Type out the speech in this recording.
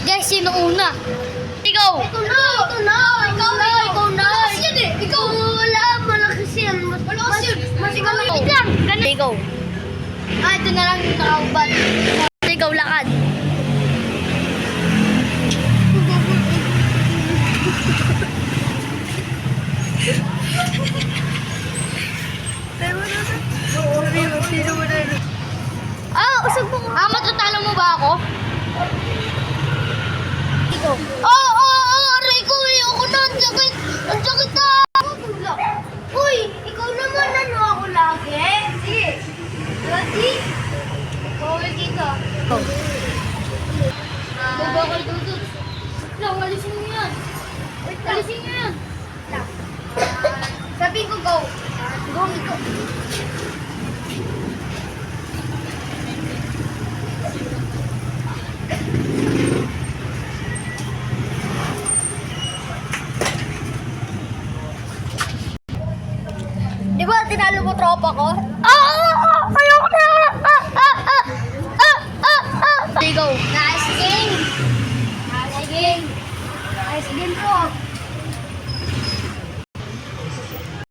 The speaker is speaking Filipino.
Guys, sino una? Ikaw! Ito na! Ikaw na! Yan eh! Ikaw! Wala! Malakas yan! Malakas yun! Ikaw lang! Wait lang! Ganun. Ikaw. Ito na lang yung nakauban. Ikaw, lakad. Usag mo ko. Matatalo mo ba ako? Ikaw. Aray ko! Ayoko na! Ang sakit! Ang sakit na! Uy! Ikaw naman ano ako lagi? Sige! Lagi? Bawal kita. Bawal dudut. Lang, alisin mo yan. Alisin mo yan. Sabi ko go. Go, go. Di ba tinalo mo tropa ko? Ayoko na! Ikaw. Nice game! Nice game! Nice game po!